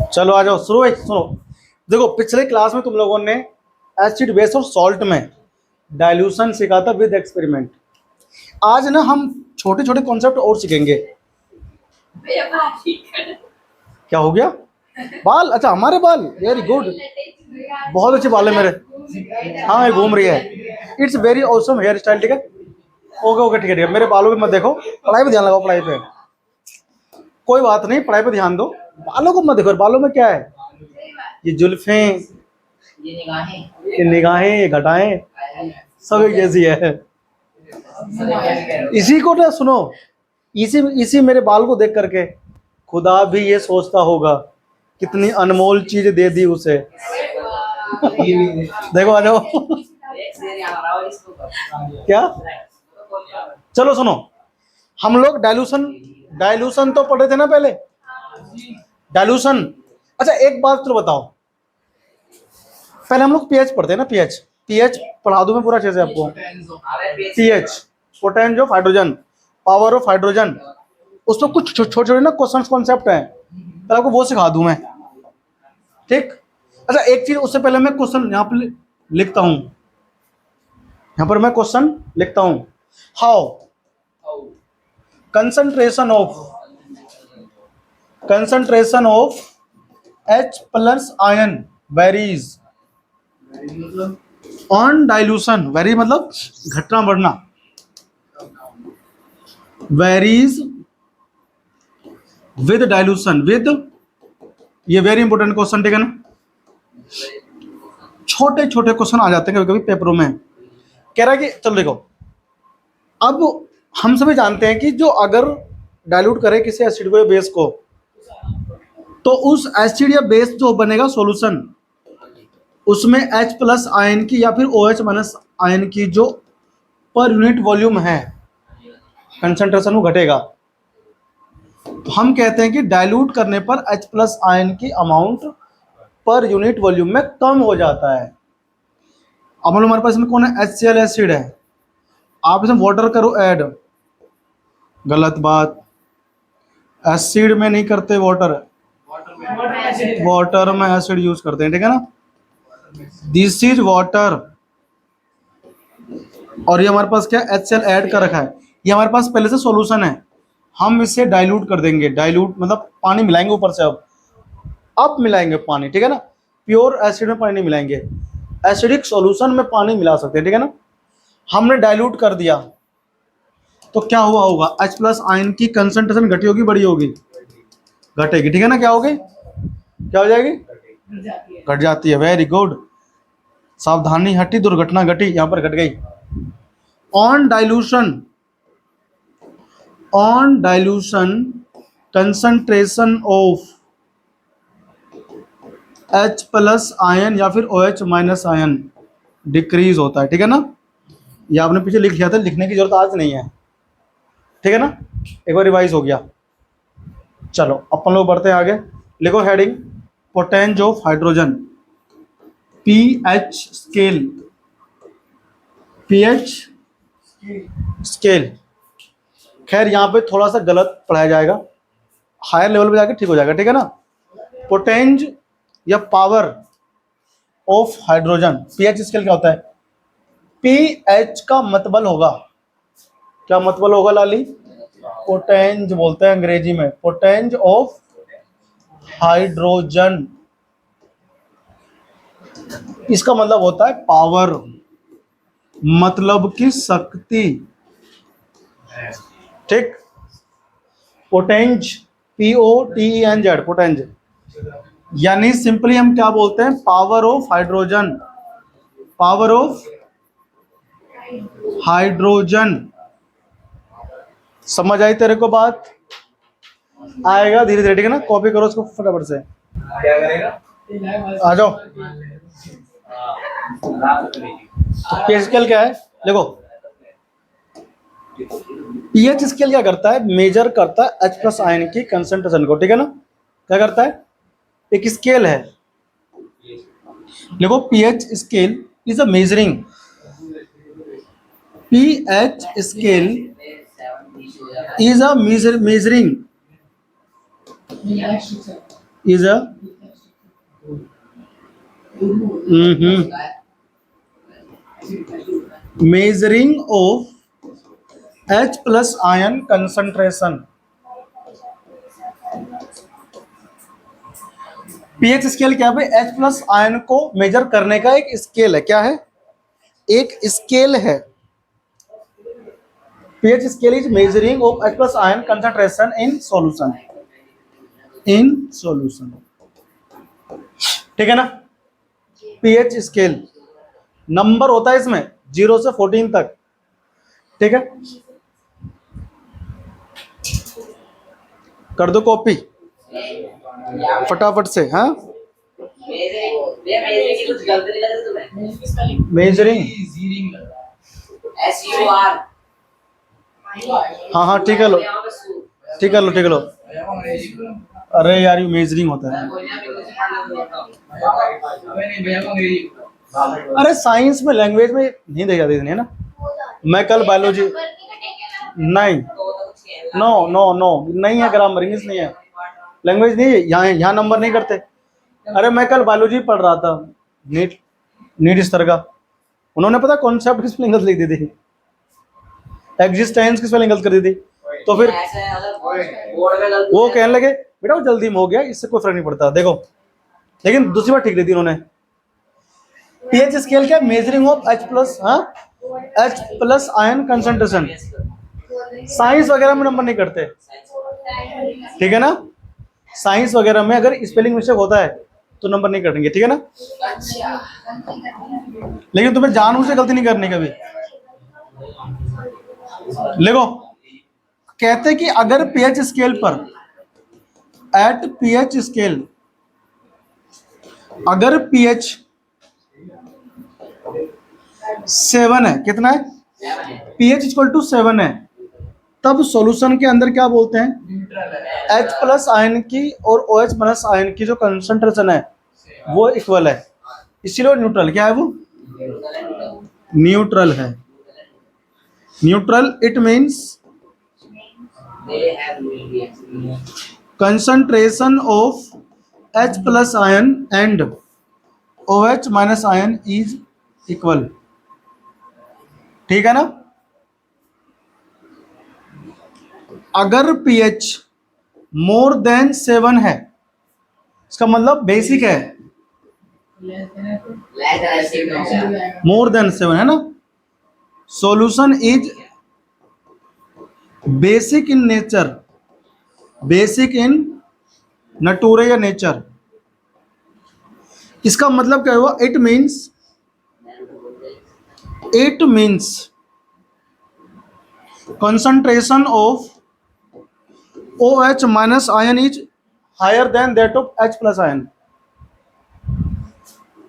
चलो आ जाओ, शुरू है, सुनो। देखो पिछले क्लास में तुम लोगों ने एसिड बेस और सॉल्ट में डाइल्यूशन सीखा था विद एक्सपेरिमेंट। आज ना हम छोटे छोटे कॉन्सेप्ट और सीखेंगे। क्या हो गया? बाल? अच्छा हमारे बाल, वेरी गुड, बहुत अच्छे बाल है मेरे। हाँ ये घूम रही है, it's very awesome hairstyle. ठीक है, ओके ओके, ठीक है ठीक है। मेरे बालों पे मत देखो, पढ़ाई पे ध्यान लगाओ, पढ़ाई पे। कोई बात नहीं, पढ़ाई पे ध्यान दो, बालों को मत देखो। बालों में क्या है? ये जुल्फें, ये निगाहें, ये घटाएं, सब एक जैसी है। इसी को ना सुनो, इसी इसी मेरे बाल को देख करके खुदा भी ये सोचता होगा कितनी अनमोल चीज दे दी उसे। देखो आ जाओ। क्या? चलो सुनो, हम लोग डाइल्यूशन, डाइल्यूशन तो पढ़े थे ना पहले, डाइल्यूशन। अच्छा एक बात चलो बताओ, पहले हम लोग पीएच पढ़ते हैं ना, पीएच। पीएच पढ़ा दूं मैं पूरा अच्छे से आपको। PH, potential of hydrogen, power of hydrogen, उसमें कुछ छोटे छोटे ना क्वेश्चन कॉन्सेप्ट हैं, पहले आपको वो सिखा दूं मैं, ठीक? अच्छा एक चीज उससे पहले मैं क्वेश्चन यहाँ पर लिखता हूँ, यहाँ पर मैं क्वेश्चन लिखता हूँ। How concentration of H plus ion varies on dilution. Very मतलब घटना बढ़ना, वेरीज विद डाइल्यूशन, विद, ये वेरी इंपॉर्टेंट क्वेश्चन, ठीक है ना? छोटे छोटे क्वेश्चन आ जाते हैं कभी कभी पेपरों में। कह रहा है कि चलो देखो, अब हम सभी जानते हैं कि जो अगर डाइल्यूट करे किसी एसिड को या बेस को, तो उस एसिड या बेस जो बनेगा सॉल्यूशन, उसमें H प्लस आयन की या फिर OH माइनस आयन की जो पर यूनिट वॉल्यूम है कंसंट्रेशन वो घटेगा। तो हम कहते हैं कि डाइल्यूट करने पर H प्लस आयन की अमाउंट पर यूनिट वॉल्यूम में कम हो जाता है। अब हम लोग, हमारे पास इसमें कौन है? HCl एसिड है। आप इसमें वाटर करो ऐड, गलत बात, एसिड में नहीं करते वाटर, वाटर में एसिड यूज करते हैं, ठीक है ना? दिस इज वाटर, और ये हमारे पास क्या HCl ऐड कर रखा है, ये हमारे पास पहले से सॉल्यूशन है। हम इसे डाइल्यूट कर देंगे, डाइल्यूट मतलब पानी मिलाएंगे ऊपर से, अब मिलाएंगे पानी, ठीक है ना? प्योर एसिड में पानी नहीं मिलाएंगे, एसिडिक सॉल्यूशन में पानी मिला सकते हैं, ठीक है ना? हमने डाइल्यूट कर दिया तो क्या हुआ होगा? H प्लस आयन की कंसंट्रेशन घटी होगी, बड़ी होगी? घटेगी, ठीक है ना? क्या होगी? क्या हो जाएगी? घट जाती है, वेरी गुड, सावधानी हटी दुर्घटना घटी, यहां पर घट गई। On dilution concentration of H plus ion या फिर OH माइनस आयन डिक्रीज होता है, ठीक है ना? ये आपने पीछे लिख लिया था, लिखने की जरूरत आज नहीं है, ठीक है ना? एक बार रिवाइज हो गया। चलो अपन लोग बढ़ते हैं आगे, लिखो heading potential of hydrogen, pH scale, pH scale. खैर यहाँ पे थोड़ा सा गलत पढ़ाया जाएगा, हायर लेवल पे जाके ठीक हो जाएगा, ठीक है ना? पोटेंशियल या power of hydrogen, pH scale क्या होता है? पीएच का मतलब होगा, क्या मतलब होगा लाली? पोटेंज बोलते हैं अंग्रेजी में, पोटेंज ऑफ हाइड्रोजन, इसका मतलब होता है पावर, मतलब की शक्ति, ठीक? पोटेंज, POTENZ, पोटेंज, यानी सिंपली हम क्या बोलते हैं? Power of hydrogen, power of hydrogen. समझ आई तेरे को बात? आएगा धीरे धीरे, ठीक है ना? कॉपी करो उसको फटाफट से, क्या करेगा? आ जाओ। पीएच स्केल क्या है? देखो पीएच स्केल क्या करता है? मेजर करता है H प्लस आयन की कंसंट्रेशन को, ठीक है ना? क्या करता है? एक स्केल है, देखो pH scale is a measuring, pH scale is a measuring is a measuring of H plus ion concentration. PH scale क्या है? H प्लस आयन को मेजर करने का एक स्केल है। क्या है? एक स्केल है। PH scale is measuring of H plus ion concentration in solution. In solution, ठीक है ना। पीएच स्केल नंबर होता है इसमें 0 से 14 तक, ठीक है। कर दो कॉपी फटाफट से। हाँ, मेजरिंग हाँ हाँ ठीक है, लो ठीक है, लो ठीक है, लो। अरे यार, ये मेजरिंग होता है। अरे साइंस में लैंग्वेज में नहीं देखा जाती है ना। मैं कल बायोलॉजी नहीं, नो नो नो नहीं है, ग्रामर इंग्लिश नहीं है, लैंग्वेज नहीं है, यहाँ नंबर नहीं करते। अरे मैं कल बायोलॉजी पढ़ रहा था, नीट नीट स्तर का। उन्होंने पता कॉन्सेप्ट की स्पेलिंग गलत लिख दी थी, एग्जिस्टेंस की स्पेलिंग गलत कर दी थी। तो फिर वो कहने लगे बेटा वो जल्दी में हो गया, इससे कोई फर्क नहीं पड़ता। देखो, लेकिन दूसरी बार ठीक दी थी उन्होंने। पीएच स्केल क्या? मेजरिंग ऑफ H प्लस, हाँ, H plus ion concentration. Science वगैरह में नंबर नहीं करते, ठीक है ना। साइंस वगैरह में अगर स्पेलिंग मिस्टेक होता है तो नंबर नहीं कटेंगे, ठीक है ना। लेकिन तुम्हें जानबूझ से गलती नहीं करनी कभी। देखो, कहते कि अगर पीएच स्केल पर, एट पीएच स्केल, अगर पीएच 7 है, कितना है? पीएच इक्वल टू 7 है, तब सॉल्यूशन के अंदर क्या बोलते हैं? H प्लस आयन की और OH माइनस आयन की जो कंसंट्रेशन है वो इक्वल है, इसीलिए न्यूट्रल। क्या है वो? न्यूट्रल है। Neutral it means concentration of H plus ion and OH minus ion is equal, ठीक है ना। अगर pH मोर देन 7 है, इसका मतलब बेसिक है, मोर देन 7 है ना। Solution is basic in nature, basic in nature या नेचर। इसका मतलब क्या हुआ? It means concentration of OH minus ion is higher than that of H plus ion.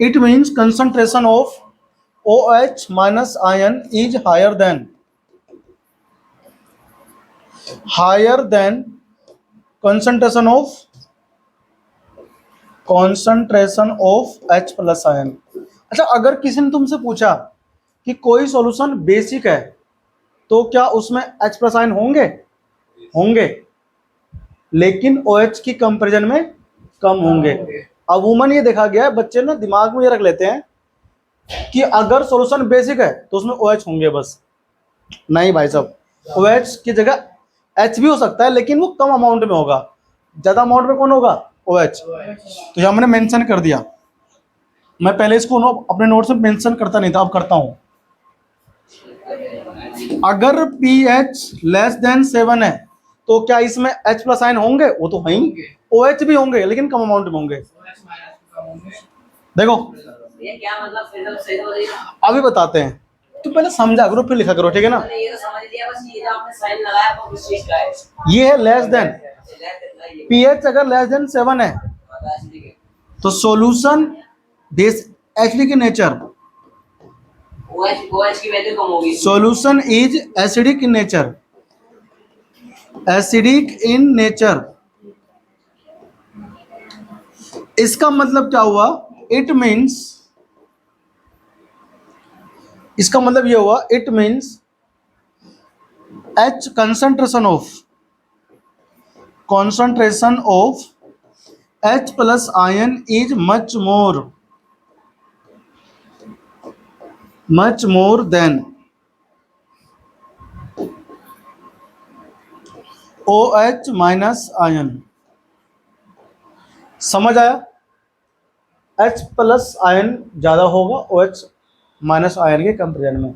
It means concentration of OH minus ion is higher than concentration of H plus ion. अच्छा, अगर किसी ने तुमसे पूछा कि कोई सॉल्यूशन बेसिक है तो क्या उसमें H प्लस आयन होंगे, लेकिन OH की कंपैरिजन में कम होंगे। अमूमन ये देखा गया है, बच्चे ना दिमाग में ये रख लेते हैं कि अगर सॉल्यूशन बेसिक है तो उसमें OH होंगे बस। नहीं भाई साहब, OH की जगह H भी हो सकता है, लेकिन वो कम अमाउंट में होगा। ज्यादा अमाउंट में कौन होगा? OH। तो यहाँ मैंने मेंशन कर दिया। मैं पहले इसको अपने नोट्स में मेंशन करता नहीं था, अब करता हूं। अगर pH लेस देन 7 है तो क्या इसमें H प्लस आयन होंगे? वो तो है ही। OH भी होंगे लेकिन कम अमाउंट में होंगे। देखो ये क्या मतलब, अभी बताते हैं, तो पहले समझा करो फिर लिखा करो, ठीक है ना। ये तो समझ लिया, बस ये जो आपने साइन लगाया वो किस चीज का है? ये है लेस देन। pH अगर लेस देन 7 है तो सॉल्यूशन बेस एसिडिक की नेचर, OH की वैल्यू कम होगी। Solution is acidic in nature, acidic in nature. इसका मतलब क्या हुआ? इट मीन्स, इसका मतलब ये हुआ, it means H concentration of H plus ion is much more than OH minus ion। समझ आया? H प्लस आयन ज्यादा होगा OH माइनस आयन के कंपेरिजन में।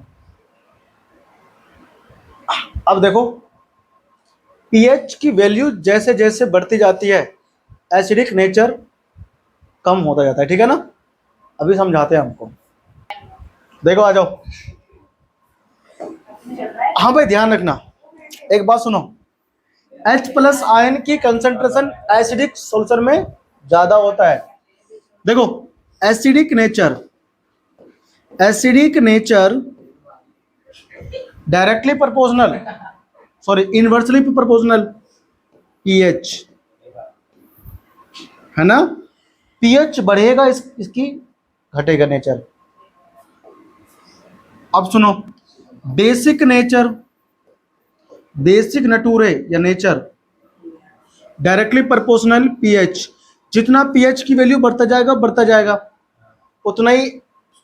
अब देखो पीएच की वैल्यू जैसे जैसे बढ़ती जाती है एसिडिक नेचर कम होता जाता है, ठीक है ना? अभी समझाते हैं हमको। देखो आ जाओ। हाँ भाई ध्यान रखना, एक बात सुनो, H प्लस आयन की कंसंट्रेशन एसिडिक सॉल्यूशन में ज्यादा होता है। देखो acidic nature directly proportional, sorry inversely proportional pH, है ना? पीएच बढ़ेगा इसकी घटेगा नेचर। अब सुनो, बेसिक नटूरे या नेचर डायरेक्टली प्रोपोर्शनल पीएच। जितना पीएच की वैल्यू बढ़ता जाएगा उतना ही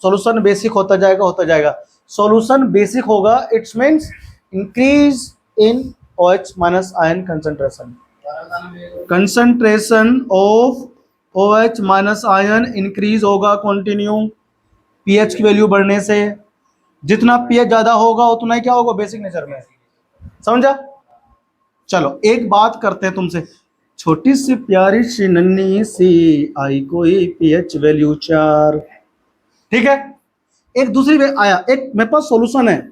सॉल्यूशन बेसिक होता जाएगा। सॉल्यूशन बेसिक होगा, it's means increase in OH minus ion concentration of OH minus ion increase होगा कंटिन्यू पीएच की वैल्यू बढ़ने से। जितना पीएच ज्यादा होगा उतना ही क्या होगा बेसिक नेचर में। समझा? चलो एक बात करते हैं तुमसे, छोटी सी प्यारी सी नन्ही सी आई कोई पीएच वैल्यू 4, ठीक है? एक दूसरी वे आया, एक मेरे पास सॉल्यूशन है,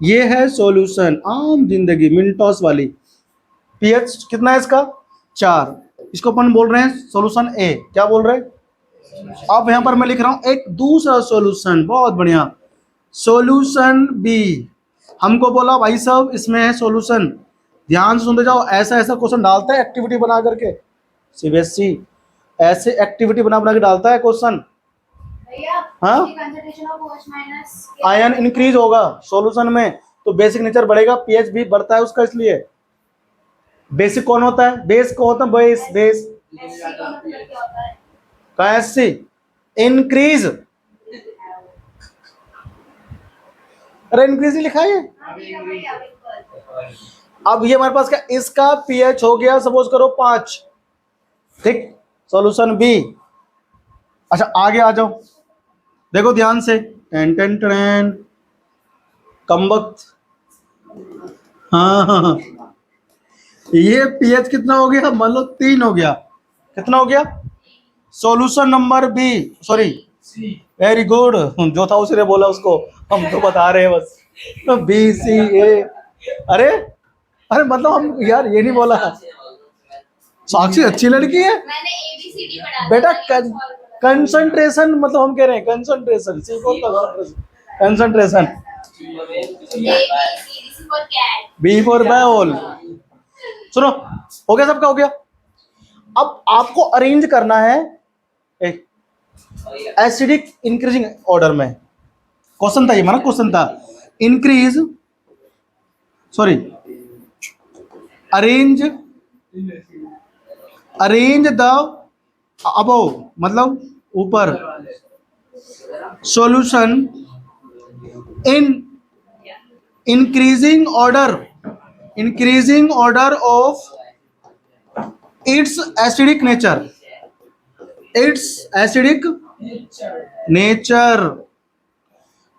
ये है सॉल्यूशन आम जिंदगी मिनटोस वाली। पीएच कितना है इसका 4, इसको अपन बोल रहे हैं सॉल्यूशन ए। क्या बोल रहे हैं? अब यहां पर मैं लिख रहा हूं एक दूसरा सॉल्यूशन, बहुत बढ़िया, सॉल्यूशन बी। हमको बोला भाई साहब इसमें है सॉल्यूशन, ध्यान से सुनते जाओ, ऐसा ऐसा क्वेश्चन डालता है एक्टिविटी बना करके सीबीएसई, ऐसे एक्टिविटी बना के डालता है क्वेश्चन। हाँ, आयन इंक्रीज होगा सॉल्यूशन में तो बेसिक नेचर बढ़ेगा, पीएच भी बढ़ता है उसका। इसलिए बेसिक कौन होता है? बेस को होता है बेस का एससी इंक्रीज। अरे इंक्रीज ही लिखा है। अब ये हमारे पास क्या, इसका पीएच हो गया सपोज करो 5, ठीक, सॉल्यूशन बी। अच्छा आगे आ जाओ, देखो ध्यान से, टेन टेन टेन कम वक्त। हाँ, ये पीएच कितना हो गया? मान लो 3 हो गया। कितना हो गया? Solution number B, sorry very good, जो था उसने बोला उसको, हम तो बता रहे हैं बस, बी सी ए। अरे मतलब हम यार ये नहीं बोला। साक्षी अच्छी लड़की है बेटा, कंसंट्रेशन मतलब हम कह रहे हैं concentration, concentration. B for ball. सुनो हो गया, सबका हो गया। अब आपको अरेंज करना है एक एसिडिक इंक्रीजिंग ऑर्डर में। क्वेश्चन था ये, माना क्वेश्चन था, increase, sorry arrange the above मतलब ऊपर, solution in increasing order of its acidic nature.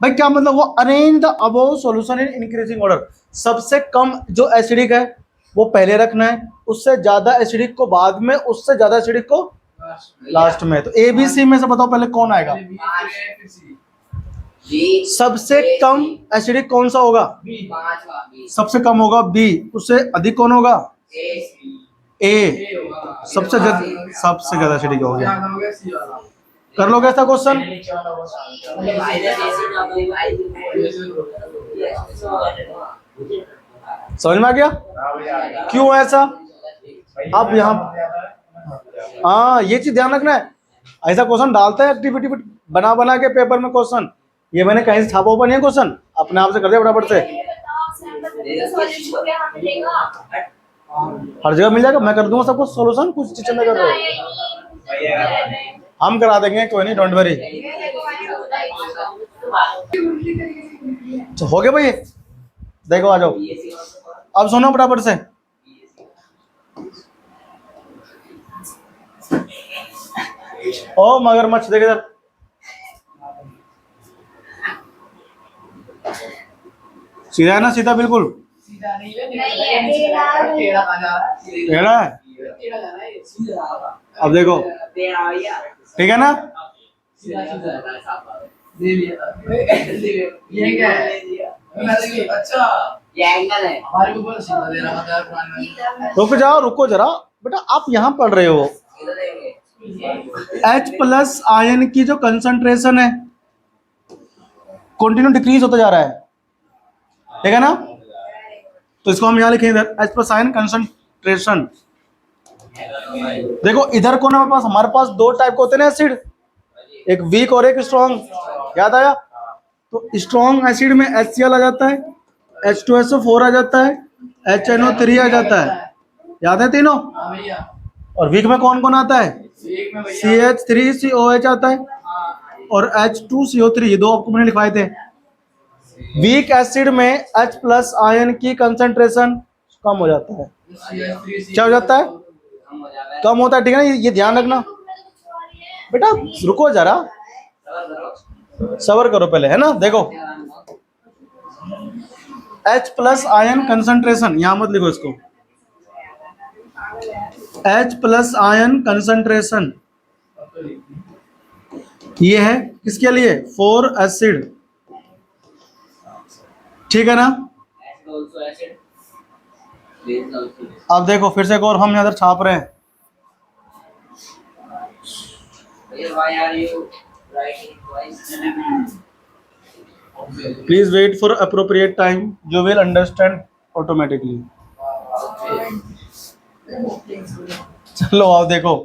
भाई क्या मतलब? वो arrange the above solution in increasing order, सबसे कम जो एसिडिक है वो पहले रखना है, उससे ज्यादा एसिडिक को बाद में, उससे ज्यादा एसिडिक को लास्ट में। तो ए बी सी में से बताओ पहले कौन आएगा? सबसे कम एसिडिक कौन सा होगा? सबसे कम होगा बी, उससे अधिक कौन होगा? ए। सबसे ज्यादा एसिडिक हो गया। कर लोगे ऐसा क्वेश्चन? समझ में आ गया क्यों ऐसा? अब यहाँ हाँ ये चीज ध्यान रखना है, ऐसा क्वेश्चन डालता है एक्टिविटी बना के पेपर में क्वेश्चन, ये मैंने कहीं से छापा हुआ नहीं है क्वेश्चन, अपने आप से कर दिया फटाफट से। हर जगह मिल जाएगा, मैं कर दूंगा सबको सॉल्यूशन, कुछ टीचर में कर रहे हो। हम करा देंगे, कोई नहीं, डोंट वरी। हो गया भाई, देखो आ जाओ। अब सुनो फटाफट से। ओ मगरमच्छ देख इधर। सीधा है ना, सीधा बिल्कुल टेढ़ा है। अब देखो ठीक है ना। रुक जाओ, रुको जरा बेटा, आप यहाँ पढ़ रहे हो H प्लस आयन की जो कंसंट्रेशन है कंटिन्यू डिक्रीज होता जा रहा है, ठीक है ना। तो इसको हम यहाँ लिखेंगे इधर H प्लस आयन कंसंट्रेशन। देखो इधर को ना हमारे पास दो टाइप के होते हैं एसिड, एक वीक और एक स्ट्रॉन्ग, याद आया। तो स्ट्रॉन्ग एसिड में HCl आ जाता है, H2SO4 आ जाता है, HNO3 आ जाता है, याद है तीनों। और वीक में कौन कौन आता है, CH3COH आता है और H2CO3, ये दो आपको मैंने लिखवाए थे। वीक एसिड में H प्लस आयन की कंसंट्रेशन कम हो जाता है, क्या हो जाता है, कम होता है, ठीक है ना, ये ध्यान रखना बेटा। रुको जरा, सबर करो पहले, है ना। देखो H प्लस आयन कंसंट्रेशन, यहां मत लिखो इसको, H प्लस आयन कंसंट्रेशन ये है किसके लिए, फॉर एसिड, ठीक है ना। अब देखो फिर से एक और हम इधर छाप रहे हैं। Please wait for appropriate time, you will understand automatically. चलो अब देखो,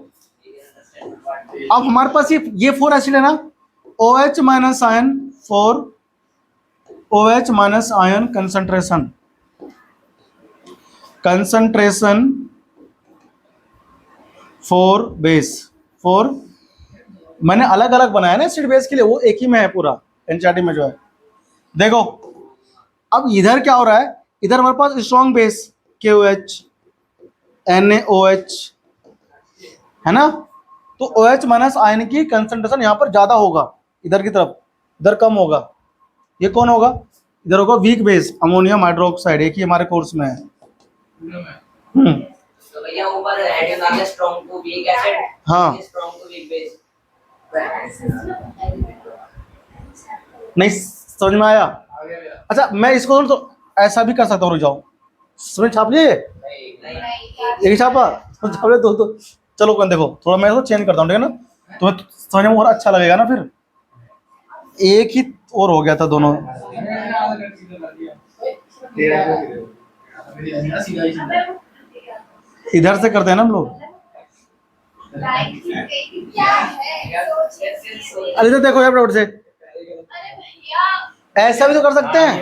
अब हमारे पास ये 4 एसिड है ना, OH minus ion 4, OH minus ion concentration, concentration 4 base 4, मैंने अलग अलग बनाया ना एसिड बेस के लिए, वो एक ही में है पूरा एनसीईआरटी में जो है। देखो अब इधर क्या हो रहा है, इधर हमारे पास स्ट्रॉन्ग बेस KOH NaOH है ना, तो OH माइनस आयन की कंसंट्रेशन यहाँ पर ज्यादा होगा इधर की तरफ, इधर कम होगा। ये कौन होगा, इधर होगा वीक बेस अमोनियम हाइड्रोक्साइड, एक ही हमारे कोर्स में है। तो भैया ऊपर हेडिंग आ गया स्ट्रांग टू वीक एसिड, हाँ स्ट्रांग टू वीक बेस। नहीं समझ में आया। अच्छा मैं इसको तो ऐसा भी कर सकता हूँ, रुक जाओ, समझ छाप लिए, एक छापा तो छाप ले दो। चलो कौन देखो, थोड़ा मैं इसको चेंज करता हूँ, ठीक है ना, तुम्हें समझने में और अच्छा लगेगा ना। फिर एक ही और हो गया था दोनों, इधर से करते हैं ना हम लोग। अरे तो देखो यार से ऐसा भी तो कर सकते हैं।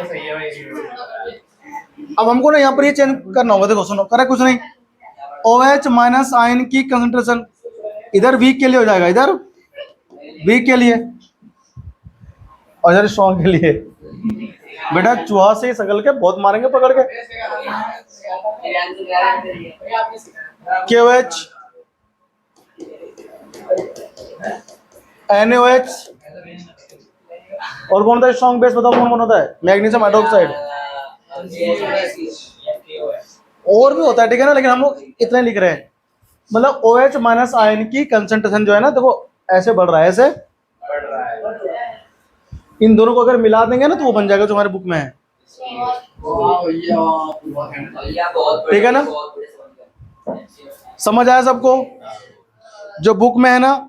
अब हमको ना यहाँ पर ये चेंज करना होगा, देखो सुनो, करे कुछ नहीं, OH माइनस आयन की कंसंट्रेशन इधर वीक के लिए हो जाएगा, इधर वीक के लिए और इधर स्ट्रॉन्ग के लिए। बेटा चूहा से ही सकल के बहुत मारेंगे पकड़ के। KOH NaOH और कौन सा स्ट्रॉन्ग बेस बताओ, कौन कौन होता है, मैग्नीशियम हाइड्रोक्साइड, और भी होता है, ठीक है ना, लेकिन हम लोग इतने लिख रहे हैं। मतलब OH माइनस आयन की कंसंट्रेशन जो है ना, देखो ऐसे बढ़ रहा है, ऐसे इन दोनों को अगर मिला देंगे ना तो वो बन जाएगा जो हमारे बुक में है, ठीक है ना। समझ आया सबको, जो बुक में है ना।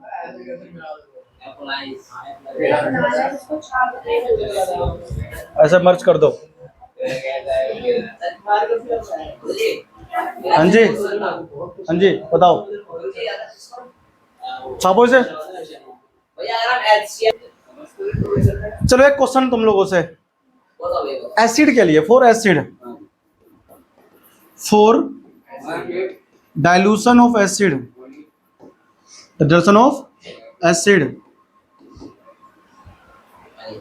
ऐसे मर्ज कर दो, हाँ जी हाँ जी बताओ, छापो इसे। चलो एक क्वेश्चन तुम लोगों से, एसिड के लिए, for acid, for dilution of acid the dilution of acid.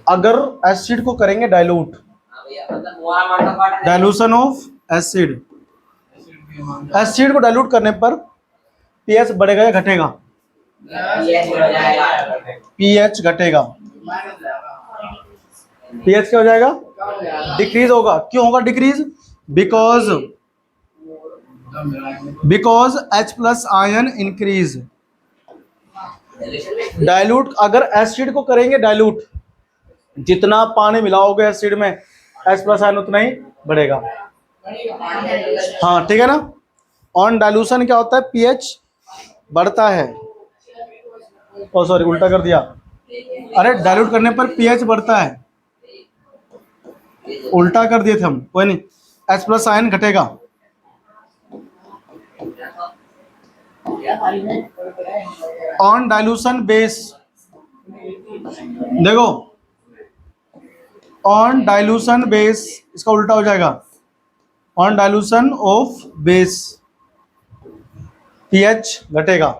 अगर एसिड को करेंगे डाइल्यूट, हाँ भैया, मतलब वो amount of water dilution of acid, acid को डाइल्यूट करने पर पीएच बढ़ेगा या घटेगा? pH हो जाएगा। पीएच घटेगा। पीएच क्या हो जाएगा? डिक्रीज होगा। क्यों होगा decrease? Because H plus ion increase. Dilute, अगर एसिड को करेंगे डाइल्यूट, जितना पानी मिलाओगे एसिड में H प्लस आयन उतना ही बढ़ेगा। हाँ ठीक है ना। ऑन डाइल्यूशन क्या होता है? पीएच बढ़ता है। ओ सॉरी, उल्टा कर दिया। अरे डाइल्यूट करने पर पीएच बढ़ता है, उल्टा कर दिए थे हम, कोई नहीं। H प्लस आयन घटेगा। ऑन डाइल्यूशन बेस, देखो ऑन डाइल्यूशन बेस, इसका उल्टा हो जाएगा। On dilution of base pH घटेगा,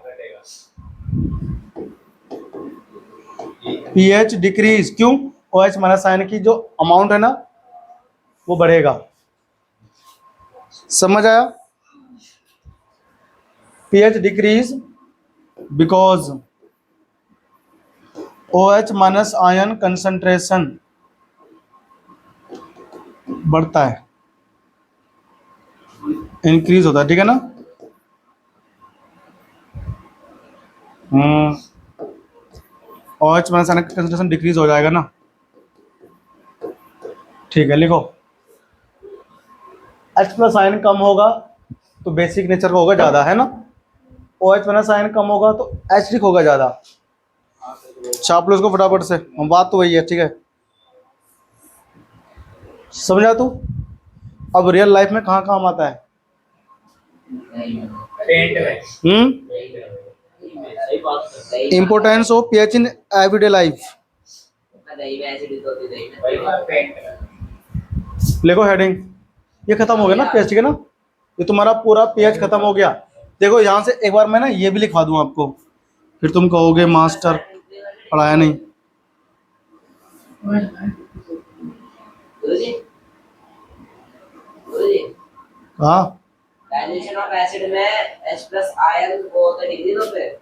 पीएच डिक्रीज। क्यों? OH माइनस आयन की जो अमाउंट है ना वो बढ़ेगा। समझ आया? PH decrease because OH minus ion concentration बढ़ता है, इंक्रीज होता है। ठीक है ना। OH minus ion concentration decrease हो जाएगा ना। ठीक है, लिखो H प्लस आयन कम होगा तो बेसिक नेचर का होगा ज़्यादा, है ना। OH माइनस आयन कम होगा तो एसिडिक होगा ज़्यादा। छाप लो इसको फटाफट से, हम बात तो वही है। ठीक है, समझा तू? अब रियल लाइफ में कहाँ काम आता है? Importance of pH in everyday life. दही में एसिड होती है, दही में लिखो हेडिंग। ये खत्म हो गया ना पीएच, ठीक है ना। ये तुम्हारा पूरा पीएच खत्म हो गया। देखो यहाँ से एक बार मैं ना ये भी लिखवा दूँ आपको, फिर तुम कहोगे मास्टर पढ़ाया नहीं। गुरुजी, गुरुजी, हाँ, डाइल्यूशन ऑफ एसिड में H प्लस आयन को तो डिक्रीज होते हैं,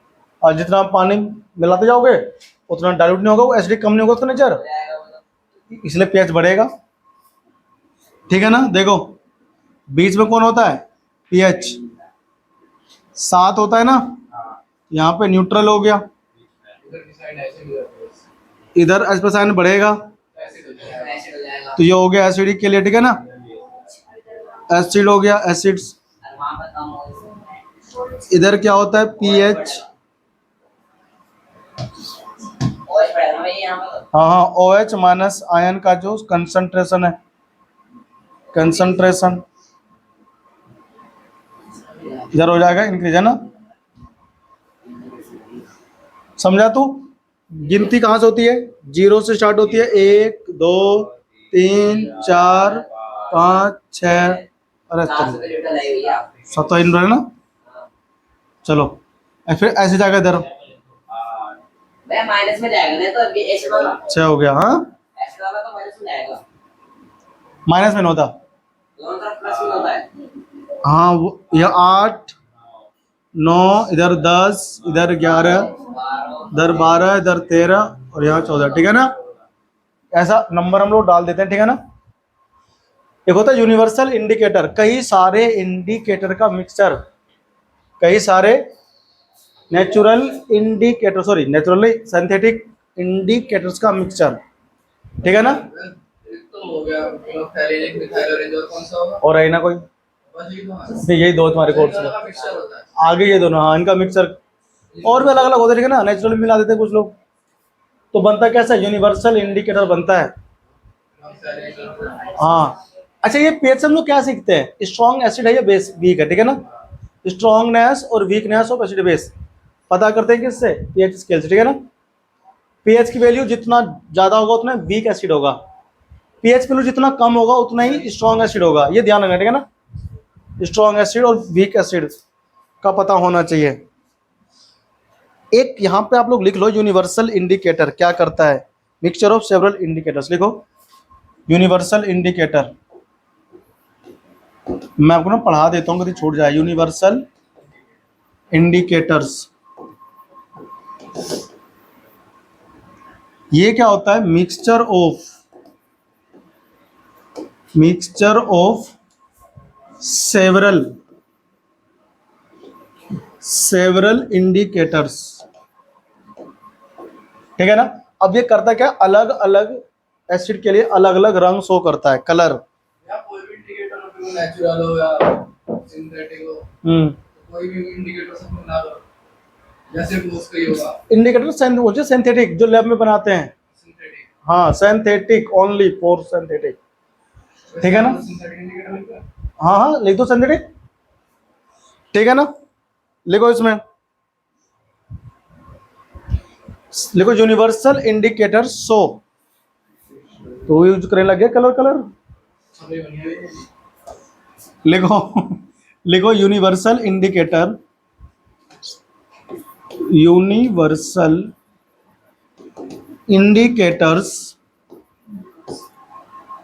और जितना पानी मिलाते जाओगे उतना डाइल्यूट नहीं होगा, वो एसिडिक कम नहीं होगा उसका नेचर, हो जाएगा वो तो। इसलिए पीएच बढ़ेगा। ठीक है ना। देखो बीच में कौन होता है? पीएच 7 होता है ना, यहाँ पे न्यूट्रल हो गया, इधर H प्लस आयन बढ़ेगा एसिड हो जाएगा। तो ये हो गया एसिडिक के लिए। ठीक है ना, एसिड हो गया, एसिड्स। और वहाँ पर कम हो, इधर क्या होता है? पीएच। OH पड़ेगा ना भाई यहाँ पर। हाँ हाँ, OH माइनस आयन का जो कंसंट्रेशन है, कंसंट्रेशन इधर हो जाएगा इंक्रीज, है ना। समझा तू? गिनती कहाँ से होती है? 0 से स्टार्ट होती है। 1 2 3 4 5 6, अरे 700 लीटर दही भैया। 7 है ना। चलो फिर ऐसे जाएगा इधर, भैया माइनस में जाएगा नहीं तो अभी एसिड वाला, 6 हो गया। हाँ, एसिड वाला तो माइनस में जाएगा, माइनस में नहीं होता। दोनों तरफ प्लस में होता है। हाँ वो ये 8 9, इधर 10, इधर 11, 12 इधर 12, इधर 13 और यहाँ 14। ठीक है ना। ऐसा नंबर हम लोग डाल देते हैं। ठीक है ना। एक होता है यूनिवर्सल इंडिकेटर, कई सारे इंडिकेटर का मिक्सचर, कई सारे natural indicator, sorry naturally synthetic indicators का मिक्सचर। ठीक है ना। तो हो गया फैलेनिक मिथाइल ऑरेंज, और कौन सा होगा? और है ना कोई? बस ये दो हैं। नहीं, यही दो तुम्हारे कोर्स में। का मिक्सचर होता है। आगे ये दोनों, हाँ इनका मिक्सचर। और भी अलग अलग होते हैं। ठीक है ना। नेचुरल मिला देते हैं कुछ लोग, तो बनता कैसा? यूनिवर्सल इंडिकेटर बनता है। हाँ अच्छा, ये पीएच हम लोग क्या सीखते हैं? स्ट्रॉन्ग एसिड है या बेस वीक है। ठीक है ना। स्ट्रॉन्गनेस और वीकनेस ऑफ एसिड बेस पता करते हैं किससे? पीएच स्केल से। ठीक है ना। पीएच की वैल्यू जितना ज़्यादा होगा उतना वीक एसिड होगा, पीएच वैल्यू जितना कम होगा उतना ही स्ट्रॉन्ग एसिड होगा। ये ध्यान रखना। ठीक है ना। स्ट्रॉन्ग एसिड और वीक एसिड का पता होना चाहिए। एक यहाँ पे आप लोग लिख लो, यूनिवर्सल इंडिकेटर क्या करता है, मिक्सचर ऑफ सेवरल इंडिकेटर्स लिखो, यूनिवर्सल इंडिकेटर। मैं आपको ना पढ़ा देता हूँ कभी छूट जाए। यूनिवर्सल इंडिकेटर्स, ये क्या होता है, मिक्सचर ऑफ सेवरल इंडिकेटर्स, ठीक है ना। अब ये करता क्या, अलग अलग एसिड के लिए अलग अलग रंग शो करता है, कलर। या कोई भी इंडिकेटर हो, नेचुरल हो या सिंथेटिक हो, कोई भी इंडिकेटर से तुम ना करो, जैसे बोस का ही होगा इंडिकेटर सिंथेटिक जो लैब में बनाते हैं, सिंथेटिक। हाँ सिंथेटिक, ओनली फॉर सिंथेटिक, ठीक है ना। सिंथेटिक इंडिकेटर लिखा है। हाँ हाँ लिख दो सिंथेटिक, ठीक है ना। लिखो इसमें, लिखो यूनिवर्सल इंडिकेटर शो, तो यूज करने लग गया कलर। अभी बढ़िया है। लिखो लिखो universal indicators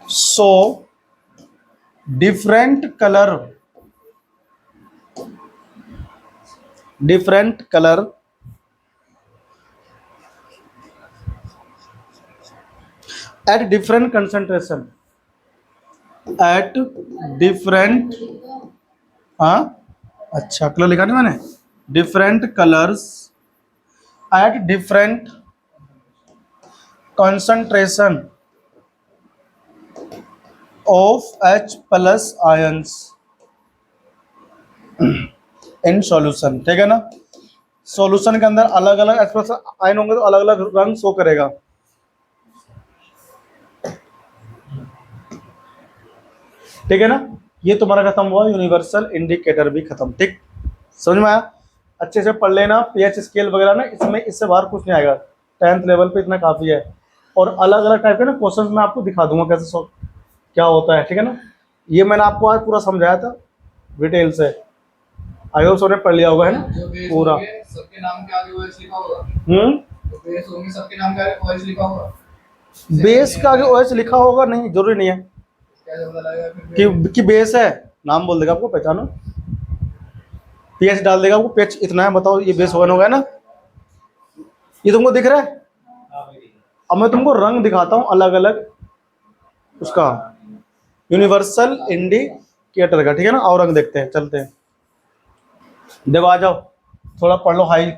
show different color at different concentration at different, हाँ अच्छा कलर लिखा नहीं मैंने, different colors at different concentration of H plus ions in solution, ठीक है ना। सॉल्यूशन के अंदर अलग अलग H plus आयन होंगे तो अलग अलग रंग शो करेगा, ठीक है ना। ये तुम्हारा खत्म हुआ, यूनिवर्सल इंडिकेटर भी खत्म, ठीक, समझ में आया। अच्छे से पढ़ लेना, पीएच स्केल वगैरह ना, इसमें इससे बाहर कुछ नहीं आएगा, 10th लेवल पे इतना काफ़ी है। और अलग अलग टाइप के ना क्वेश्चंस मैं आपको दिखा दूंगा कैसे क्या होता है, ठीक है ना। ये मैंने आपको आज पूरा समझाया था डिटेल से, आई होप सबने पढ़ लिया होगा, है ना जो बेस पूरा। होंगे, सबके नाम के आगे ओएच लिखा होगा। हम्म, जो बेस होंगे सबके नाम के आगे ओएच लिखा होगा। बेस का आगे OH लिखा होगा नहीं, जरूरी नहीं है क्या पता लगेगा फिर कि बेस है, नाम बोल देगा आपको, पहचानो, पीएच डाल देगा आपको, पीएच इतना है, बताओ ये बेस वन होगा ना। ये तुमको दिख रहा है। अब मैं तुमको रंग दिखाता हूँ अलग अलग उसका, यूनिवर्सल इंडिकेटर का, ठीक है ना। और रंग देखते हैं, चलते हैं, देखो आ जाओ, थोड़ा पढ़ लो हाई।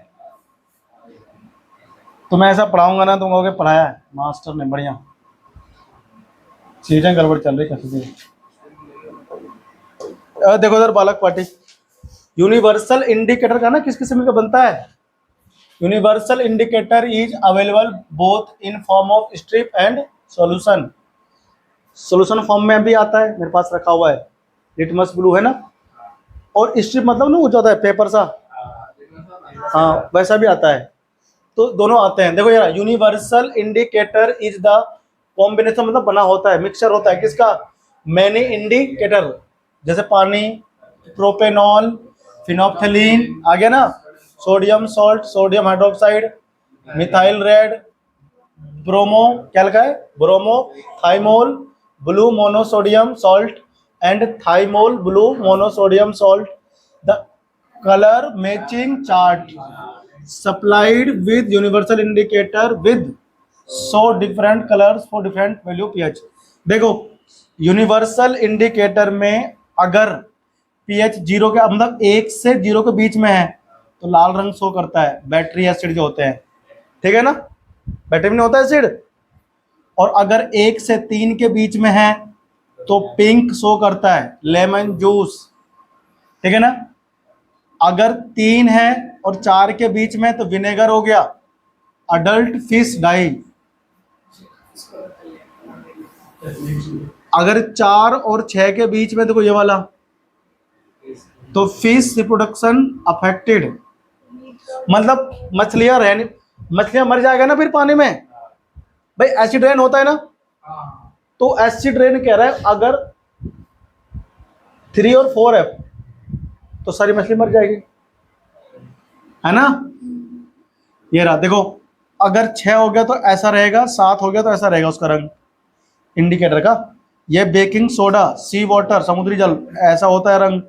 तो मैं ऐसा पढ़ाऊंगा ना, तुम कहोगे पढ़ाया है मास्टर ने, बढ़िया। चीजें गड़बड़ चल रही कैसे भी। देखो इधर बालक पार्टी, यूनिवर्सल इंडिकेटर का ना किस किस्म का बनता है। Universal indicator is available both in form of strip and solution. Solution form में भी आता है, मेरे पास रखा हुआ है, लिटमस ब्लू है ना। और स्ट्रिप मतलब ना वो जो होता है पेपर सा, हाँ वैसा भी आता है, तो दोनों आते हैं। देखो यार, universal indicator is the combination, मतलब बना होता है, मिक्सचर होता है किसका, मैनी इंडिकेटर, जैसे पानी, प्रोपेनॉल, फिनोप्थलीन आ गया ना, sodium salt, sodium hydroxide, methyl red, bromo, क्या लिखा है, bromo, thymol, blue monosodium salt and thymol blue monosodium salt. The colour matching chart supplied with universal indicator with so different colors for different value pH। देखो universal indicator में अगर pH 0 के मतलब 1 से 0 के बीच में है तो लाल रंग शो करता है, बैटरी एसिड जो होते हैं, ठीक है ना, बैटरी में होता है एसिड। और अगर 1 से 3 के बीच में है तो पिंक शो करता है, लेमन जूस, ठीक है ना। अगर 3 है और 4 के बीच में तो विनेगर हो गया, अडल्ट फिश डाई। अगर 4 और 6 के बीच में देखो ये वाला, तो फिश रिप्रोडक्शन अफेक्टेड, मतलब मछलियां मर जाएगा ना फिर पानी में, भाई एसिड रेन होता है ना। तो एसिड रेन कह रहा है अगर 3 और 4 है तो सारी मछली मर जाएगी, है ना। ये रहा देखो, अगर 6 हो गया तो ऐसा रहेगा, 7 हो गया तो ऐसा रहेगा उसका रंग इंडिकेटर का। ये बेकिंग सोडा, सी वाटर, समुद्री जल, ऐसा होता है रंग।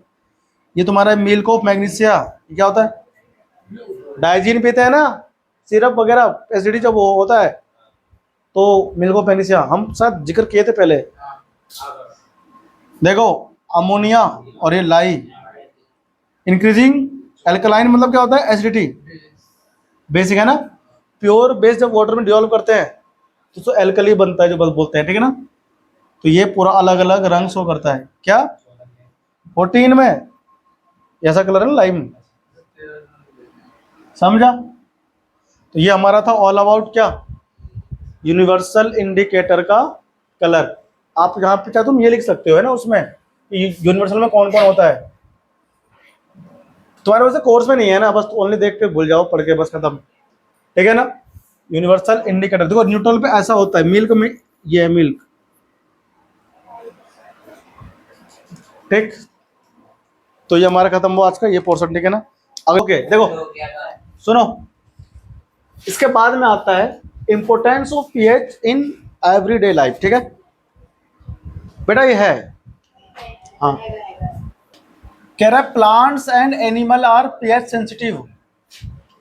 ये तुम्हारा मिल्क ऑफ मैग्नीशिया, ये क्या होता है? डाइजीन पीते हैं ना, सिरप वगैरह एसिडी जब वो होता है तो मिल्क ऑफ मैग्नीशिया हम शायद जिक्र किए थे पहले। देखो अमोनिया और ये लाई, इंक्रीजिंग एल्कलाइन मतलब क्या होता है? एसिडिटी, बेसिक है ना। प्योर बेस जब वाटर में डिसॉल्व करते हैं तो उसको एल्कली बनता है जो बस बोलते हैं, ठीक है ना। तो ये पूरा अलग अलग रंग शो करता है क्या 14 में, ऐसा कलर है ना लाइम, समझा। तो ये हमारा था ऑल अबाउट क्या, यूनिवर्सल इंडिकेटर का कलर। आप यहाँ पे चाहे तुम ये लिख सकते हो है ना उसमें, यूनिवर्सल में कौन कौन होता है। तुम्हारे वैसे कोर्स में नहीं है ना, बस ओनली देख के भूल जाओ, पढ़ के बस खत्म, ठीक है ना। यूनिवर्सल इंडिकेटर देखो न्यूट्रल पे ऐसा होता है, मिल्क में ये है मिल्क, ठीक। तो ये हमारा खत्म हुआ आज का ये पोर्शन, ठीक है ना। अब ओके देखो हो गया था। सुनो, इसके बाद में आता है importance of pH in everyday life, ठीक है बेटा, ये है। हाँ, कह रहा है plants and animal are pH sensitive.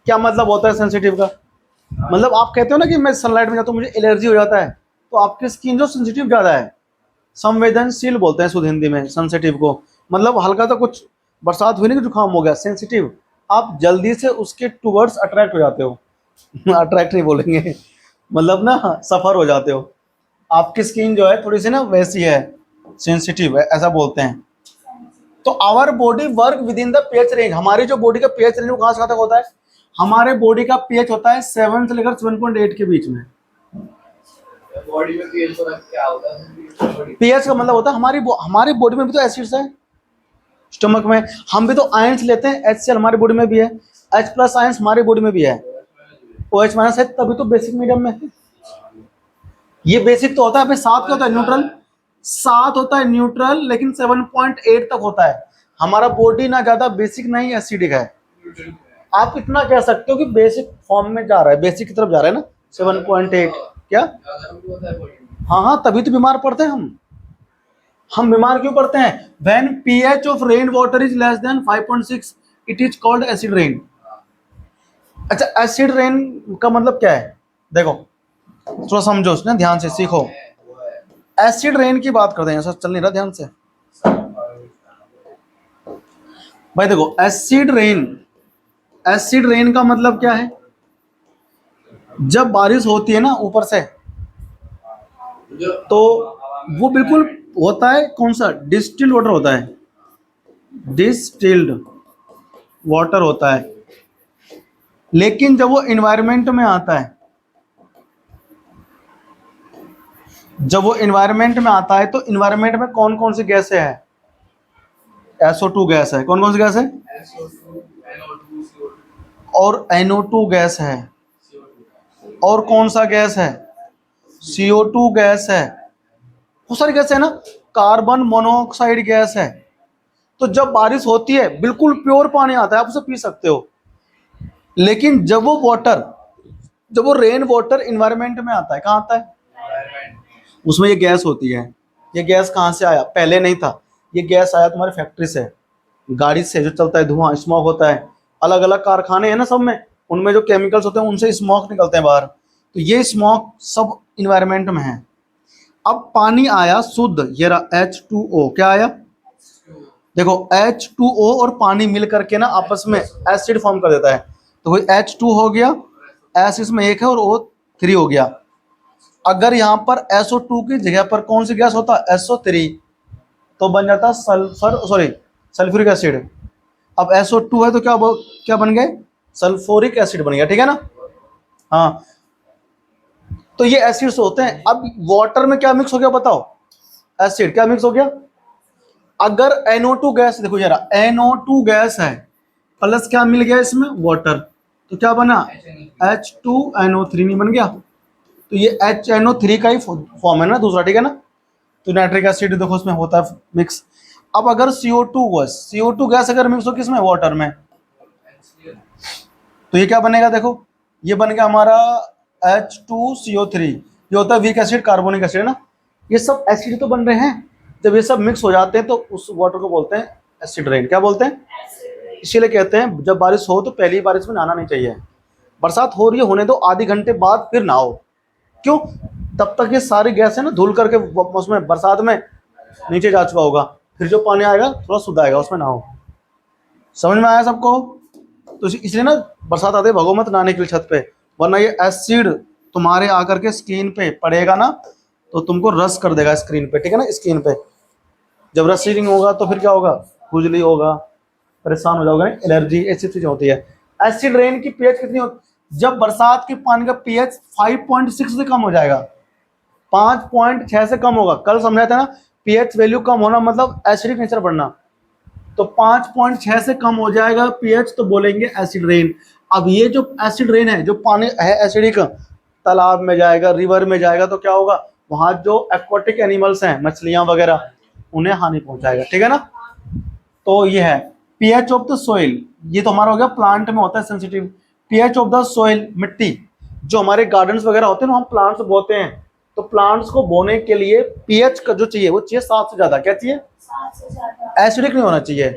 क्या मतलब होता है सेंसिटिव का? मतलब आप कहते हो ना कि मैं सनलाइट में जाता हूँ मुझे एलर्जी हो जाता है, तो आपकी स्किन जो सेंसिटिव ज़्यादा है, संवेदनशील बोलते हैं शुद्ध हिंदी में सेंसिटिव को। मतलब हल्का सा कुछ बरसात हुई ना कि जुकाम हो गया, सेंसिटिव, आप जल्दी से उसके टूवर्ड्स अट्रैक्ट हो जाते हो अट्रैक्ट नहीं बोलेंगे, मतलब ना सफ़र हो जाते हो। आपकी स्किन जो है थोड़ी सी ना वैसी है, सेंसिटिव है, ऐसा बोलते हैं। तो our body work within the pH range. हमारी जो बॉडी का पीएच रेंज वो कहाँ से कहाँ तक होता है? हमारे बॉडी का पीएच होता है 7 से लेकर 7.8 के बीच में। बॉडी में पीएच का क्या होता है? पीएच का मतलब होता है हमारी बॉडी में भी तो एसिड्स है, स्टमक में हम भी तो आयंस लेते हैं, HCl हमारी बॉडी में भी है, H+ आयंस हमारी बॉडी में भी है, OH- है, तभी तो बेसिक मीडियम में है। ये बेसिक तो होता है, 7 क्या होता है? न्यूट्रल, 7 होता है न्यूट्रल, लेकिन 7.8 तक होता है। हमारा बॉडी ना ज्यादा बेसिक नहीं एसिडिक है। आप इतना कह सकते हो कि बेसिक फॉर्म में जा रहा है, बेसिक की तरफ जा रहा है ना 7.8। क्या? हाँ हाँ, तभी तो बीमार पड़ते हैं हम बीमार क्यों पड़ते हैं? When pH of rain water is less than 5.6 it is called acid rain. अच्छा, एसिड रेन का मतलब क्या है? देखो थोड़ा समझो उसने, ध्यान से सीखो। एसिड रेन की बात करते हैं, ऐसा चल नहीं रहा, ध्यान से भाई। देखो एसिड रेन का मतलब क्या है? जब बारिश होती है ना ऊपर से, तो वो बिल्कुल होता है कौन सा? डिस्टिल्ड वाटर होता है, डिस्टिल्ड वाटर होता है। लेकिन जब वो इन्वायरमेंट में आता है, तो इन्वायरमेंट में कौन कौन सी गैसें हैं? SO2 गैस है। कौन कौन सी गैस है? और NO2 गैस है। और कौन सा गैस है? CO2 गैस है। बहुत सारी गैस है ना, कार्बन मोनोऑक्साइड गैस है। तो जब बारिश होती है बिल्कुल प्योर पानी आता है, आप उसे पी सकते हो। लेकिन जब वो रेन वाटर इन्वायरमेंट में आता है, कहाँ आता है? उसमें ये गैस होती है। ये गैस कहाँ से आया? पहले नहीं था, ये गैस आया तुम्हारी फैक्ट्री से, गाड़ी से जो चलता है, धुआं, स्मोक होता है। अलग अलग कारखाने हैं ना सब में, उनमें जो केमिकल्स होते हैं उनसे स्मोक निकलते हैं बाहर। तो ये स्मोक सब इन्वायरमेंट में है। अब पानी आया शुद्ध, ये रहा H2O। क्या आया? देखो H2O और पानी मिल करके ना आपस में एसिड फॉर्म कर देता है। तो कोई H2 हो गया, S इसमें 1 है और O 3 हो गया। अगर यहाँ पर SO2 की जगह पर कौन सी गैस होता? SO3, तो बन जाता सल्फ्यूरिक एसिड। अब SO2 है तो क्या बन गए? सल्फ्यूरिक एसिड बन गया, ठीक है ना। हाँ, तो ये एसिड्स होते हैं। अब वाटर में क्या मिक्स हो गया बताओ? एसिड। क्या मिक्स हो गया? अगर NO2 गैस, देखो जरा, NO2 गैस है प्लस क्या मिल गया इसमें? वाटर, तो क्या बना? H2NO3 नहीं बन गया? तो ये HNO3 का ही फॉर्म है ना दूसरा, ठीक है ना। तो नाइट्रिक एसिड देखो उसमें होता है मिक्स। अब अगर CO2 गैस अगर मिक्स हो किसमें? वाटर में, तो ये क्या बनेगा? देखो ये बन गया हमारा H2CO3, ये होता है वीक एसिड, कार्बोनिक एसिड है ना। ये सब एसिड तो बन रहे हैं, जब ये सब मिक्स हो जाते हैं तो उस वाटर को बोलते हैं एसिड रेन। क्या बोलते हैं? इसीलिए कहते हैं जब बारिश हो तो पहली बारिश में नहाना नहीं चाहिए, बरसात हो रही है होने दो, आधी घंटे बाद फिर नहाओ। क्यों? तब तक ये सारी गैस है ना धुल करके उसमें बरसात में नीचे जा चुका होगा, फिर जो पानी आएगा थोड़ा शुद्ध आएगा, उसमें नहाओ। समझ में आया सबको? तो इसलिए ना बरसात आते भगो मत नहाने के लिए छत पे, वरना ये एसिड तुम्हारे आकर के स्किन पे पड़ेगा ना तो तुमको रस कर देगा स्क्रीन पे, ठीक है ना, स्किन पे। जब रस सीडिंग होगा तो फिर क्या होगा? खुजली होगा, परेशान हो जाओगे, एलर्जी, ऐसी चीजें होती है। एसिड रेन की पीएच कितनी होती? जब बरसात के पानी का पीएच 5.6 से कम हो जाएगा, 5.6 से कम होगा। कल समझाया था ना, पीएच वैल्यू कम होना मतलब एसिडिक नेचर बढ़ना। तो 5.6 से कम हो जाएगा पीएच तो बोलेंगे एसिड रेन। अब ये जो एसिड रेन है, जो पानी है एसिडिक, तालाब में जाएगा, रिवर में जाएगा तो क्या होगा? वहाँ जो एक्वाटिक एनिमल्स हैं, मछलियाँ वगैरह, उन्हें हानि पहुंचाएगा, ठीक है ना। तो ये है पीएच ऑफ द सोइल। ये तो हमारा हो गया प्लांट में होता है sensitive. PH of the soil, मिट्टी, जो हमारे गार्डन्स वगैरह होते हैं ना, हम प्लांट्स बोते हैं, तो प्लांट्स को बोने के लिए पीएच का जो चाहिए वो चाहिए 7 से ज्यादा। क्या चाहिए? एसिडिक नहीं होना चाहिए,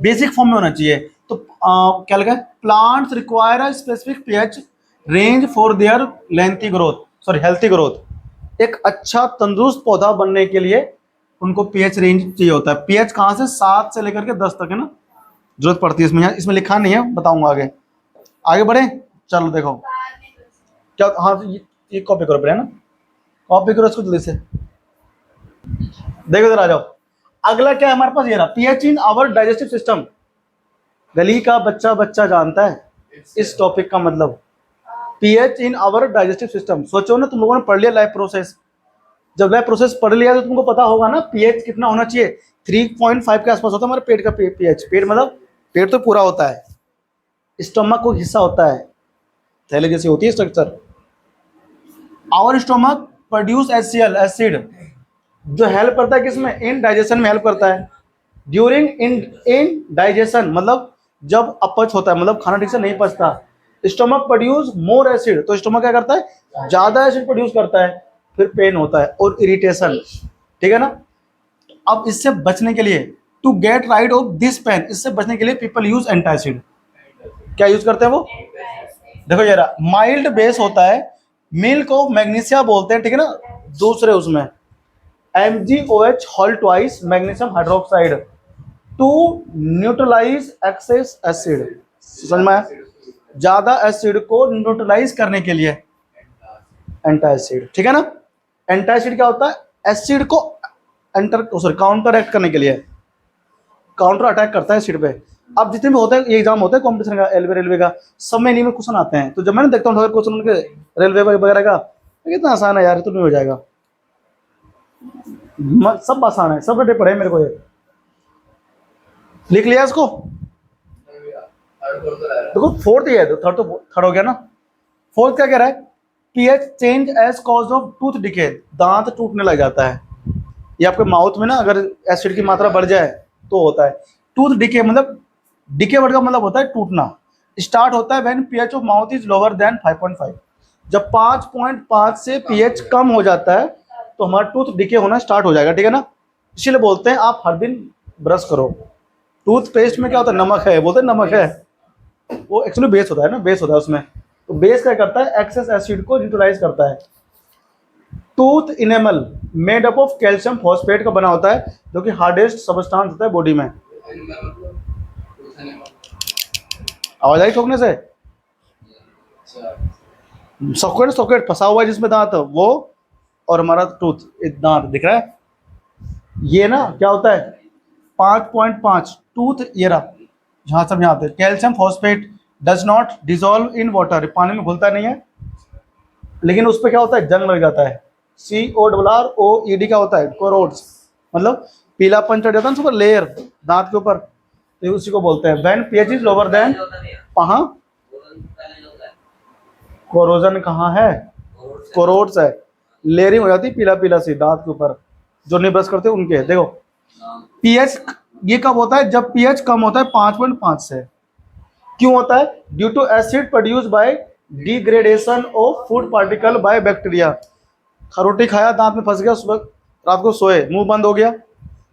बेसिक फॉर्म में होना चाहिए। तो क्या लगा? Plants require a specific pH range for their lengthy growth, sorry healthy growth. एक अच्छा तंदुरुस्त पौधा बनने के लिए उनको पीएच रेंज चाहिए होता है। पीएच कहाँ से? 7 से लेकर के 10 तक है ना, जरूरत पड़ती है इसमें। यहाँ इसमें लिखा नहीं है, बताऊंगा आगे। आगे बढ़े, चलो देखो क्या। हाँ ये कॉपी करो पहले ना, कॉपी करो इसको जल्दी से। देखो इधर आ जाओ। अगला क्या है हमारे पास? ये रहा pH in our digestive system. गली का बच्चा बच्चा जानता है इस टॉपिक का मतलब। PH in our digestive system, सोचो ना, तुम लोगों ने पढ़ लिया लाइफ प्रोसेस। जब लाइफ प्रोसेस पढ़ लिया तो तुमको पता होगा ना पीएच कितना होना चाहिए। 3.5 के आसपास होता है हमारे पेट का पीएच। पेट मतलब पेट तो पूरा होता है, स्टोमक को हिस्सा होता है, थैले जैसी होती है structure. Our stomach produce HCl acid, जो हेल्प करता है किसमें? इन डाइजेशन में हेल्प करता है। ड्यूरिंग इन डाइजेशन मतलब जब अपच होता है, मतलब खाना ठीक से नहीं पचता। स्टोमक प्रोड्यूस मोर एसिड, तो स्टोमक क्या करता है? ज्यादा एसिड प्रोड्यूस करता है, फिर पेन होता है और इरिटेशन, ठीक है ना। अब इससे बचने के लिए, to get rid of this pain, इससे बचने के लिए पीपल यूज एंटासिड। क्या यूज करते हैं वो? देखो जरा, माइल्ड बेस होता है, मिल्क ऑफ मैग्नीशिया बोलते हैं, ठीक है ना। दूसरे उसमें MgOH whole twice magnesium hydroxide to neutralise excess acid. समझ में आया? ज्यादा एसिड को न्यूट्रलाइज करने के लिए एंटासिड, ठीक है ना। एंटासिड क्या होता है? एसिड को काउंटर एक्ट करने के लिए, काउंटर अटैक करता है एसिड पे। अब जितने भी होते हैं, ये एग्जाम होता है कॉम्पिटिशन का, रेलवे का, सब में इन्हीं में क्वेश्चन आते हैं। तो जब मैं देखता हूँ क्वेश्चन उनके रेलवे वगैरह का, कितना आसान है यार, तो नहीं हो जाएगा। सब आसान है, सब रटे पड़े मेरे को। ये लिख लिया इसको। देखो फोर्थ ही है, थर्ड हो गया ना। फोर्थ क्या कह रहा है? PH change as cause of tooth decay, दांत टूटने लग जाता है। ये आपके माउथ में ना अगर एसिड की मात्रा बढ़ जाए तो होता है टूथ डिके। मतलब डिके वर्ड का मतलब होता है टूटना। स्टार्ट होता है when pH of mouth is lower than 5.5। जब 5.5 से पीएच कम हो जाता है तो हमारा टूथ डिके होना स्टार्ट हो जाएगा, ठीक है ना। इसीलिए बोलते हैं आप हर दिन ब्रश करो। टूथपेस्ट में क्या होता है? नमक है, बोलते हैं नमक है, वो एक्चुअली बेस होता है ना, बेस होता है उसमें। तो बेस क्या करता है? एक्सेस एसिड को न्यूट्रलाइज करता है। Tooth enamel made up of calcium phosphate का बना होता है, जो कि हार्डेस्ट सबस्टांस होता है बॉडी में। आवाज आई ठोकने से? सॉकेट फंसा हुआ है जिसमें दांत, वो और हमारा टूथ, दांत दिख रहा है ये ना। क्या होता है? 5.5 टूथ, ये रहा जहाँ सब यहाँ आते हैं। Calcium phosphate does not dissolve in water, पानी में घुलता नहीं है, लेकिन उस पर क्या होता है? जंग लग जाता है। CORROED क्या होता है? कोरोड्स, मतलब पीलापन चढ़ जाता है ना ऊपर लेयर दांत के ऊपर, तो उसी को बोलते हैं when pH is lower than. कहाँ कोरोजन कहाँ है? कोरोड्स है, लेयरिंग हो जाती है पीला पीला सी दांत के ऊपर, जो नहीं ब्रश करते उनके। देखो पीएच ये कब होता है? जब पीएच कम होता है 5.5 से। क्यों होता है? Due to acid produce by degradation of food particle by bacteria. रोटी खाया, दांत में फंस गया, सुबह रात को सोए, मुंह बंद हो गया,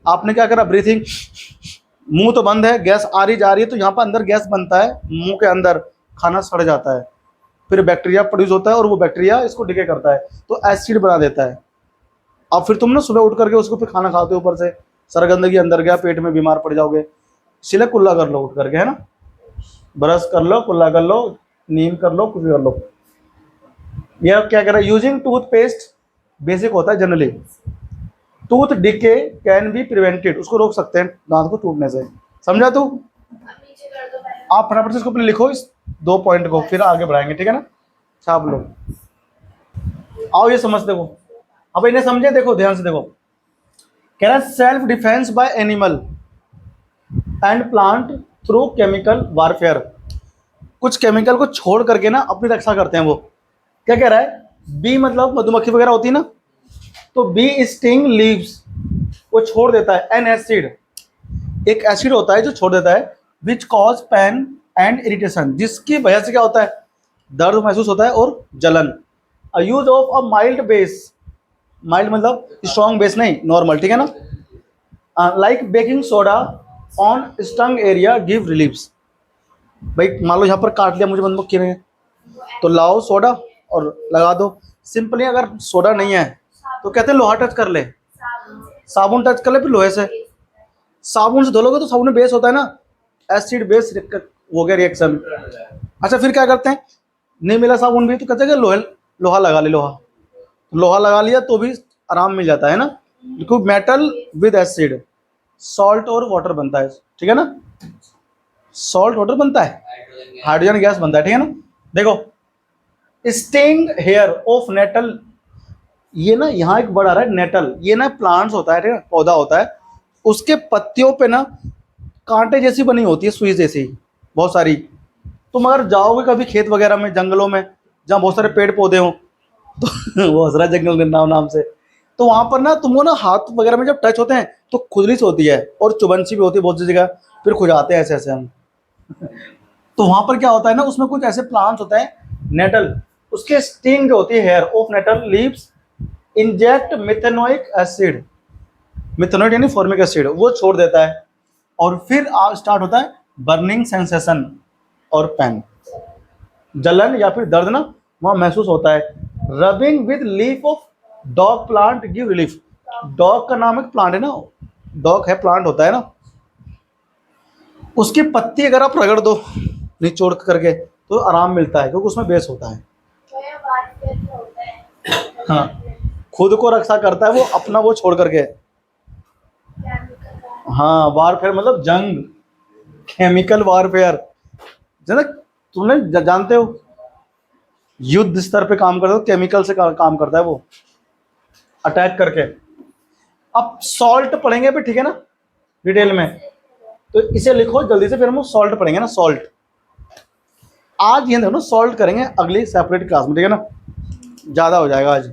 आपने क्या करा, ब्रीथिंग, मुंह तो बंद है, गैस आ रही जा रही है, तो यहाँ पर अंदर गैस बनता है, मुंह के अंदर खाना सड़ जाता है, फिर बैक्टीरिया प्रोड्यूस होता है और वो बैक्टीरिया इसको डिके करता है, तो एसिड बना देता है। अब फिर तुम ना सुबह उठ करके उसको फिर खाना खाते हो, ऊपर से सरगंदगी अंदर गया, पेट में बीमार पड़ जाओगे। इसलिए कुल्ला कर लो उठ करके, है ना, ब्रश कर लो, कुल्ला कर लो, नीम कर लो, कुछ भी कर लो। ये क्या कह रहा है, यूजिंग टूथपेस्ट बेसिक होता है generally, tooth decay can be prevented, उसको रोक सकते हैं दांत को टूटने से। समझा तू? आप फटाफट से इसको अपने लिखो, इस 2 पॉइंट को, फिर आगे बढ़ाएंगे, ठीक है ना। छाप लो। आओ ये समझ देखो, अब इन्हें समझे, देखो ध्यान से देखो। कह रहा है self defence bye animal and plant through chemical warfare. कुछ केमिकल को छोड़ करके ना अपनी रक्षा करते हैं वो। क्या कह रहा है, बी मतलब मधुमक्खी वगैरह होती है ना, तो बी स्टिंग लीव्स, वो छोड़ देता है एन एसिड, एक एसिड होता है जो छोड़ देता है, which cause pain and irritation, जिसकी वजह से क्या होता है, दर्द महसूस होता है और जलन। A use of a mild base, mild मतलब स्ट्रॉन्ग बेस नहीं, नॉर्मल, ठीक है ना, like baking soda on stung area give reliefs. भाई मान लो यहाँ पर काट लिया मुझे मधुमक्खी ने, तो लाओ सोडा और लगा दो। सिंपली अगर सोडा नहीं है तो कहते हैं लोहा टच कर ले, साबुन टच कर ले, फिर लोहे से, साबुन से धो लोगे तो साबुन में बेस होता है ना, एसिड बेस हो गया रिएक्शन। अच्छा फिर क्या करते हैं, नहीं मिला साबुन भी, तो कहते हैं कि लोहा लगा ले, लोहा लगा लिया तो भी आराम मिल जाता है ना, क्योंकि मेटल विद एसिड, सॉल्ट और वाटर बनता है, ठीक है ना, सॉल्ट वाटर बनता है, हाइड्रोजन गैस बनता है, ठीक है ना। देखो स्टिंग हेयर ऑफ नेटल, ये ना यहाँ एक वर्ड आ रहा है नेटल, ये ना प्लांट्स होता है, ठीक है, पौधा होता है, उसके पत्तियों पे ना कांटे जैसी बनी होती है, सुई जैसी बहुत सारी। तुम अगर जाओगे कभी खेत वगैरह में, जंगलों में जहाँ बहुत सारे पेड़ पौधे हों, तो वो हजरा जंगल के नाम से, तो वहाँ पर ना तुमको ना हाथ वगैरह में जब टच होते हैं तो खुजली से होती है, और चुभनसी भी होती है बहुत सी जगह, फिर खुजाते हैं ऐसे ऐसे हम। तो वहाँ पर क्या होता है ना, उसमें कुछ ऐसे प्लांट्स होते हैं नेटल, उसके स्टिंग जो होती है hair of nettle leaves inject methanoic acid, methanoic यानी फॉर्मिक एसिड, वो छोड़ देता है, और फिर स्टार्ट होता है बर्निंग सेंसेशन और पेन, जलन या फिर दर्द ना वहाँ महसूस होता है। Rubbing with leaf of dog plant give relief, dog का नाम एक प्लांट है ना, डॉग है प्लांट होता है ना, उसकी पत्ती अगर आप रगड़ दो निचोड़ करके तो आराम मिलता है, क्योंकि उसमें बेस होता है। हाँ, खुद को रक्षा करता है वो, अपना वो छोड़ करके। हाँ, वारफेयर मतलब जंग, केमिकल वारफेयर, जना तुमने जानते हो युद्ध स्तर पे काम करता है, केमिकल से काम करता है वो, अटैक करके। अब सॉल्ट पढ़ेंगे भी, ठीक है ना, डिटेल में, तो इसे लिखो जल्दी से, फिर हम सॉल्ट पढ़ेंगे ना, सॉल्ट आज ये देखो, सॉल्ट करेंगे अगली सेपरेट क्लास में, ठीक है ना, ज़्यादा हो जाएगा आज।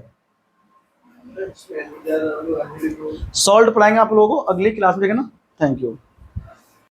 सॉल्ट पढ़ाएंगे आप लोगों को अगली क्लास में, ठीक है ना। Thank you.